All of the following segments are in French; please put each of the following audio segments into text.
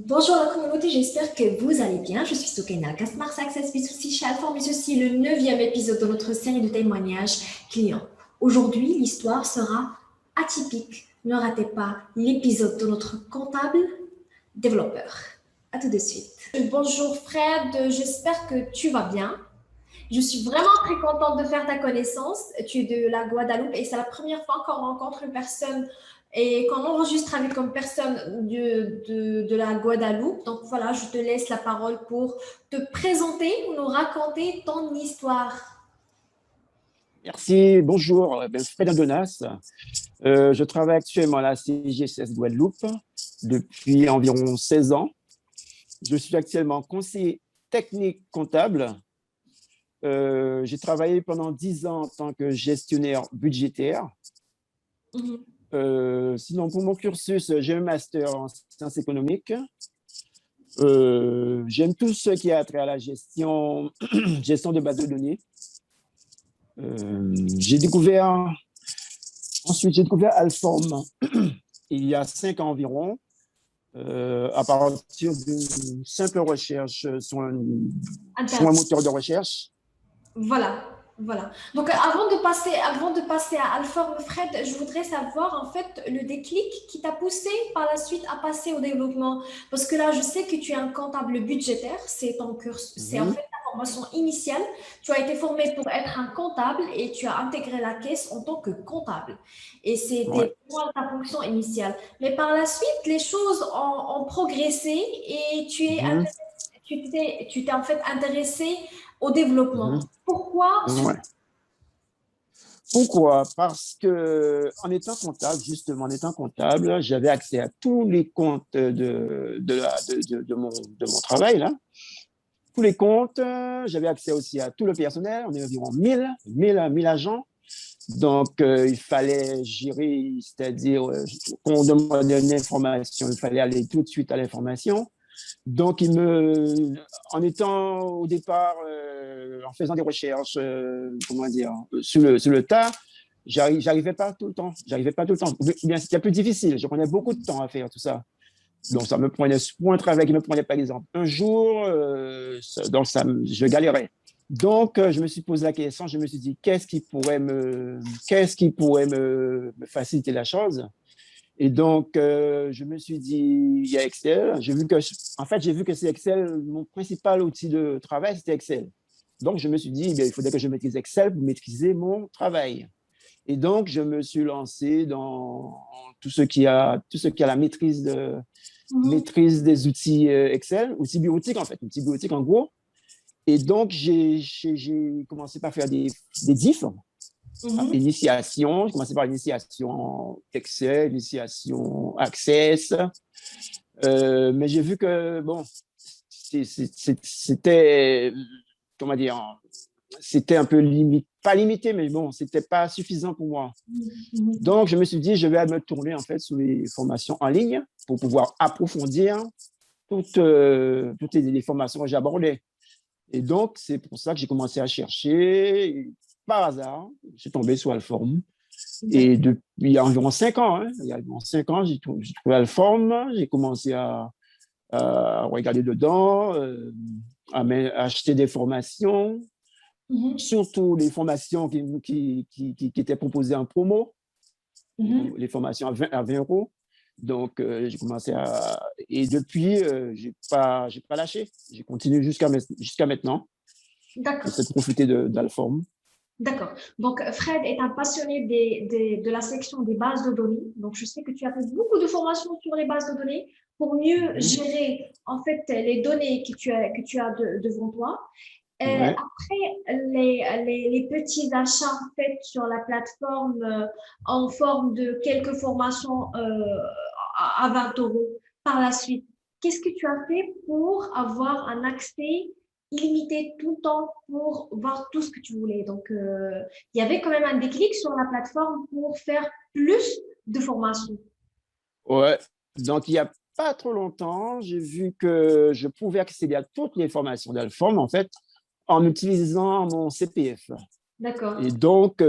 Bonjour la communauté, j'espère que vous allez bien. Je suis Soukaina, Customer Success B2C chez Alform et ceci est le neuvième épisode de notre série de témoignages clients. Aujourd'hui, l'histoire sera atypique. Ne ratez pas l'épisode de notre comptable développeur. À tout de suite. Bonjour Fred, j'espère que tu vas bien. Je suis vraiment très contente de faire ta connaissance. Tu es de la Guadeloupe et c'est la première fois qu'on rencontre une personne et qu'on enregistre avec une personne de la Guadeloupe. Donc voilà, je te laisse la parole pour te présenter ou nous raconter ton histoire. Merci, bonjour, Fred Adonas. Je travaille actuellement à la CGSS Guadeloupe depuis environ 16 ans. Je suis actuellement conseiller technique comptable. J'ai travaillé pendant 10 ans en tant que gestionnaire budgétaire. Mhm. Sinon, pour mon cursus, j'ai un master en sciences économiques. J'aime tout ce qui a trait à la gestion, gestion de bases de données. J'ai découvert Ensuite, j'ai découvert Alform il y a 5 ans environ, à partir d'une simple recherche sur un Intéressant. moteur de recherche. Voilà, voilà. Donc, avant de passer à Alform, Fred, je voudrais savoir en fait le déclic qui t'a poussé par la suite à passer au développement. Parce que là, je sais que tu es un comptable budgétaire, c'est ton cursus, c'est en fait Mhm. ta formation initiale. Tu as été formé pour être un comptable et tu as intégré la caisse en tant que comptable. Et Ouais. c'était pour ta fonction initiale. Mais par la suite, les choses ont progressé et Mhm. tu t'es en fait intéressé au développement. Mhm. Pourquoi ce... Ouais. Pourquoi? Parce que en étant comptable, justement, en étant comptable, j'avais accès à tous les comptes de mon travail, là. Tous les comptes, j'avais accès aussi à tout le personnel. On est environ 1000 agents. Donc, il fallait gérer, c'est-à-dire, quand on demande une information, il fallait aller tout de suite à l'information. Donc, en étant au départ, en faisant des recherches, comment dire, sur le tas, j'arrivais pas tout le temps. J'arrivais pas tout le temps. Bien, c'était plus difficile. Je prenais beaucoup de temps à faire tout ça. Donc, ça me prenait, pour un travail qui me prenait, par exemple, un jour, je galérais. Donc, je me suis posé la question, je me suis dit, qu'est-ce qui pourrait me faciliter la chose? Et donc, je me suis dit, il y a Excel. J'ai vu que c'est Excel, mon principal outil de travail, c'était Excel. Donc, je me suis dit, eh bien, il faudrait que je maîtrise Excel pour maîtriser mon travail. Et donc, je me suis lancé dans tout ce qui a la Mhm, maîtrise des outils Excel, outils bureautiques en fait, outils bureautiques en gros. Et donc, j'ai commencé par faire des diffs, mhm. initiation. J'ai commencé par initiation Excel, initiation Access. Mais j'ai vu que, bon, c'était, comment dire, c'était un peu limité, pas limité, mais bon, c'était pas suffisant pour moi. Mhm. Donc, je me suis dit, je vais me tourner en fait sur les formations en ligne pour pouvoir approfondir toutes les formations que j'abordais. Et donc, c'est pour ça que j'ai commencé à chercher. Et par hasard, je suis tombé sur Alform. Et D'accord. depuis il y a environ 5 ans, il y a environ 5 ans, j'ai trouvé Alform. J'ai commencé à regarder dedans, à acheter des formations, Mhm, surtout les formations qui étaient proposées en promo, mhm. les formations à 20 euros. Donc, j'ai commencé à. Et depuis, j'ai pas lâché. J'ai continué jusqu'à maintenant. D'accord. J'essaie de profiter d'Alform. D'accord. Donc, Fred est un passionné de la section des bases de données. Donc, je sais que tu as fait beaucoup de formations sur les bases de données pour mieux Mhm. gérer, en fait, les données que tu as devant toi. Ouais. Après les petits achats faits sur la plateforme en forme de quelques formations à 20 euros par la suite, qu'est-ce que tu as fait pour avoir un accès illimité tout le temps pour voir tout ce que tu voulais? Donc, il y avait quand même un déclic sur la plateforme pour faire plus de formations. Ouais. Donc, il n'y a pas trop longtemps, j'ai vu que je pouvais accéder à toutes les formations d'Alform, en fait, en utilisant mon CPF. Et D'accord. donc,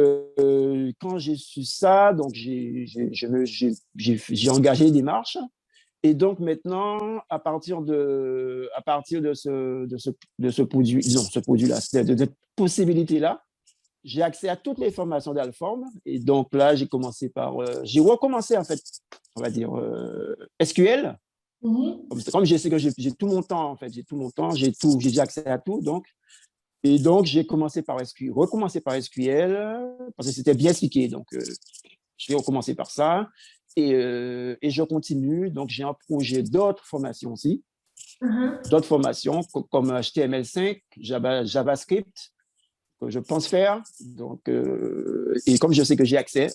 quand j'ai su ça, donc j'ai engagé des démarches. Et donc maintenant, à partir de ce produit, disons, ce produit-là, de cette possibilité-là, j'ai accès à toutes les formations d'Alform. Et donc là, j'ai recommencé en fait, on va dire, SQL. Mhm. Comme je sais que j'ai tout mon temps, en fait, j'ai déjà accès à tout. Et donc, j'ai commencé par SQL, recommencé par SQL, parce que c'était bien expliqué. Donc, j'ai recommencé par ça. Et je continue. Donc, j'ai un projet d'autres formations aussi, Mhm. d'autres formations comme HTML5, JavaScript, que je pense faire. Donc, et comme je sais que j'ai accès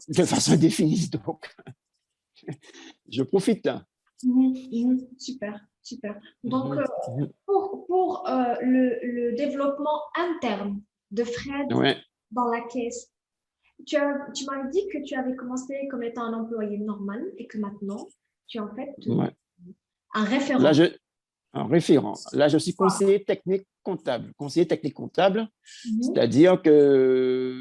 de façon définie, donc je profite. Mhm. Mhm. Super, super. Donc, Mhm. Mhm. pour le développement interne de Fred Ouais, dans la caisse, tu m'avais dit que tu avais commencé comme étant un employé normal et que maintenant, tu es en fait ouais. un Là, référent. un référent. Là, je suis Wow. conseiller technique comptable. Conseiller technique comptable, Mhm. c'est-à-dire que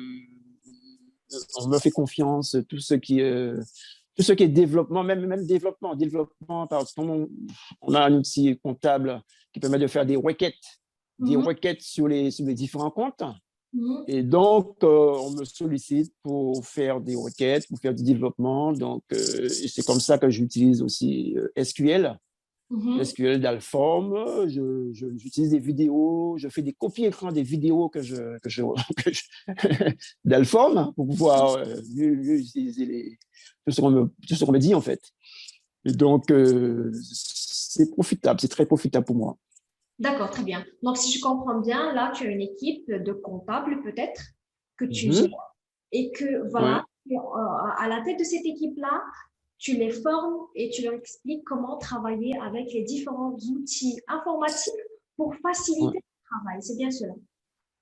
on me fait confiance, tout ce qui est développement, même développement, parce qu'on a un outil comptable qui permet de faire des Mhm. requêtes sur les différents comptes. Mhm. Et donc, on me sollicite pour faire des requêtes, pour faire du développement. Donc, c'est comme ça que j'utilise aussi SQL. Mhm. SQL d'Alform, j'utilise des vidéos, je fais des copies écran des vidéos d'Alform pour pouvoir mieux utiliser tout ce qu'on me dit en fait. Et donc, c'est profitable, c'est très profitable pour moi. D'accord, très bien. Donc, si je comprends bien, là, tu as une équipe de comptables peut-être que tu gères Mhm. et que, voilà, Ouais, à la tête de cette équipe-là, tu les formes et tu leur expliques comment travailler avec les différents outils informatiques pour ouais. faciliter le travail. C'est bien cela.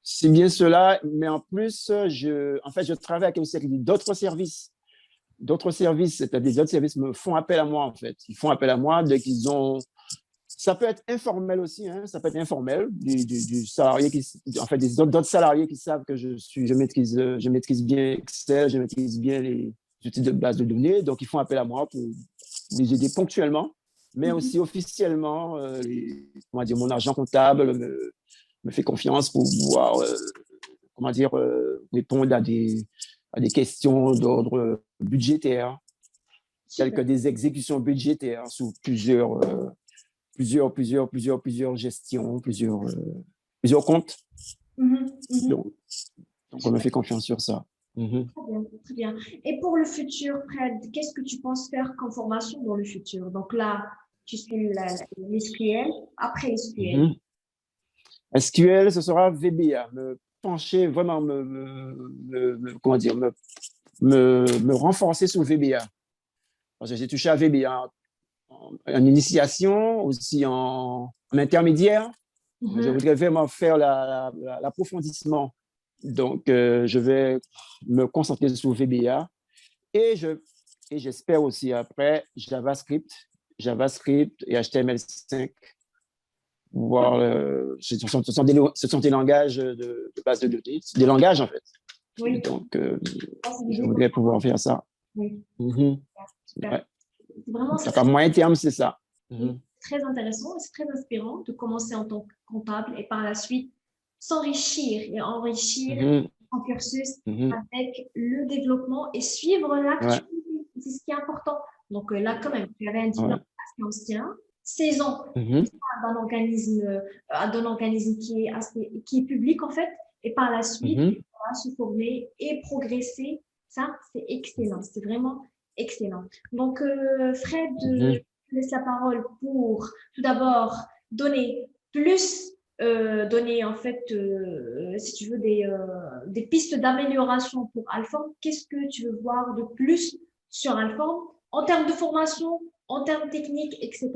C'est bien cela, mais en plus, en fait, je travaille aussi avec d'autres services, c'est-à-dire d'autres services me font appel à moi, en fait. Ils font appel à moi dès qu'ils ont. Ça peut être informel aussi, hein, ça peut être informel, du salarié en fait, d'autres salariés qui savent que je maîtrise bien Excel, je maîtrise bien les outils de base de données, donc ils font appel à moi pour les aider ponctuellement, mais Mhm. aussi officiellement, comment dire, mon agent comptable me fait confiance pour pouvoir, comment dire, répondre à des questions d'ordre budgétaire, telles Super. que des exécutions budgétaires sous plusieurs gestions, plusieurs comptes. Mhm. Mhm. Donc, on me fait confiance sur ça. Mhm. Très bien, très bien. Et pour le futur, Fred, qu'est-ce que tu penses faire comme formation dans le futur? Donc là, tu suis l'SQL, après SQL. Mhm. SQL, ce sera VBA, me pencher vraiment, comment dire, me renforcer sur VBA. Parce que j'ai touché à VBA en initiation, aussi en intermédiaire, mais je Mhm. voudrais vraiment faire l'approfondissement. Donc, je vais me concentrer sur VBA et j'espère aussi après JavaScript et HTML5. Voir, ce sont des langages de base de données, des langages en fait. Et Oui, donc, c'est je l'idée. voudrais pouvoir faire ça. Oui, Mhm. super. Ouais. C'est vraiment, c'est Donc, à moyen terme, c'est ça. oui, Mhm. très intéressant et c'est très inspirant de commencer en tant que comptable et par la suite s'enrichir et enrichir Mhm. son cursus Mhm. avec le développement et suivre Ouais. l'actualité. C'est ce qui est important. Donc là, quand même, tu avais un diplôme Ouais. assez ancien, 16 ans Mhm. d'un organisme qui est public en fait, et par la suite, Mhm. voilà, se former et progresser. Ça, c'est excellent. C'est vraiment excellent. Donc, Fred, Mhm. je te laisse la parole pour tout d'abord donner en fait, si tu veux, des pistes d'amélioration pour Alform. Qu'est-ce que tu veux voir de plus sur Alform en termes de formation, en termes techniques, etc.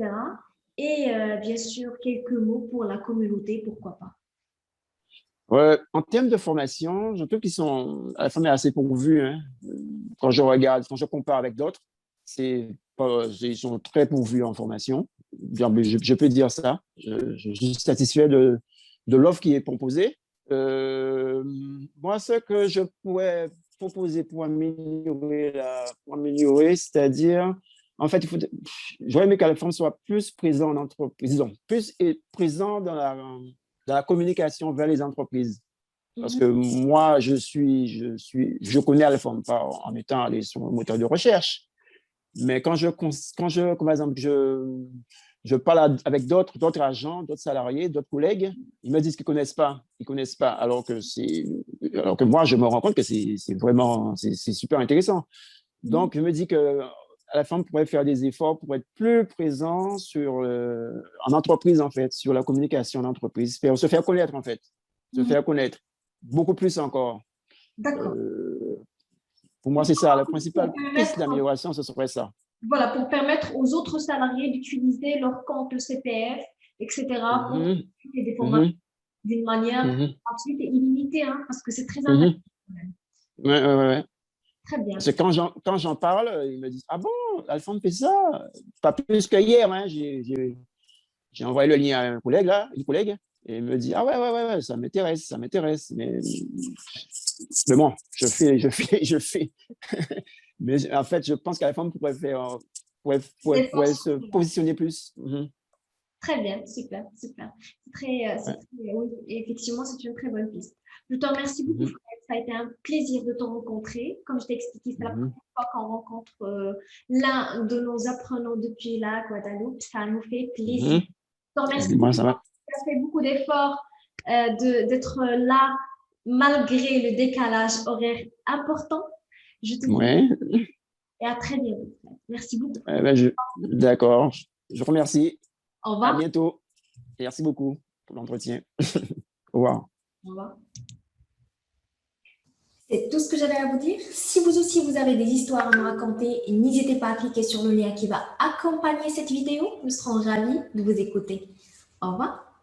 Et bien sûr, quelques mots pour la communauté, pourquoi pas. Ouais, en termes de formation, je trouve qu'ils sont à la fin assez pourvus. Hein. Quand je regarde, quand je compare avec d'autres, ils sont très pourvus en formation. Je peux dire ça. Je suis satisfait de l'offre qui est proposée. Euh, Moi, ce que je pourrais proposer pour améliorer, c'est-à-dire En fait, j'aurais aimé que la femme soit plus présente en entreprise, disons, plus présente dans la communication vers les entreprises. Parce que moi, je connais la femme pas en étant allé sur le moteur de recherche. Mais quand par exemple, je parle avec d'autres agents, d'autres salariés, d'autres collègues, ils me disent qu'ils connaissent pas. Ils connaissent pas. Alors que moi, je me rends compte que c'est vraiment, c'est super intéressant. Donc, je me dis que la femme pourrait faire des efforts pour être plus présent en entreprise, en fait, sur la communication en entreprise, se faire connaître, en fait, se faire connaître beaucoup plus encore. D'accord. Pour moi, c'est ça. La principale piste d'amélioration, ce serait ça. Voilà, pour permettre aux autres salariés d'utiliser leur compte CPF, etc., pour utiliser des formations d'une manière gratuite et illimitée, hein, parce que c'est très intéressant. Ouais. Très bien. Parce que quand j'en parle, ils me disent, ah bon, Alphonse fait ça? Pas plus que hier, hein, j'ai envoyé le lien à un collègue, là, une collègue, et il me dit, ah ouais, ça m'intéresse. Mais bon, je fais. Mais en fait, je pense qu'Alphonse pourrait se positionner plus. Très bien, super. Oui, effectivement, c'est une très bonne piste. Je te remercie beaucoup, Fred. Ça a été un plaisir de te rencontrer. Comme je t'ai expliqué, c'est la première fois qu'on rencontre l'un de nos apprenants depuis la Guadeloupe. Ça nous fait plaisir. Je te remercie beaucoup. Ça va. Tu as fait beaucoup d'efforts d'être là malgré le décalage horaire important. Je te dis et à très bientôt. Merci beaucoup. D'accord. Je vous remercie. Au revoir. À bientôt. Merci beaucoup pour l'entretien. Au revoir. Au revoir. C'est tout ce que j'avais à vous dire. Si vous aussi, vous avez des histoires à nous raconter, n'hésitez pas à cliquer sur le lien qui va accompagner cette vidéo. Nous serons ravis de vous écouter. Au revoir.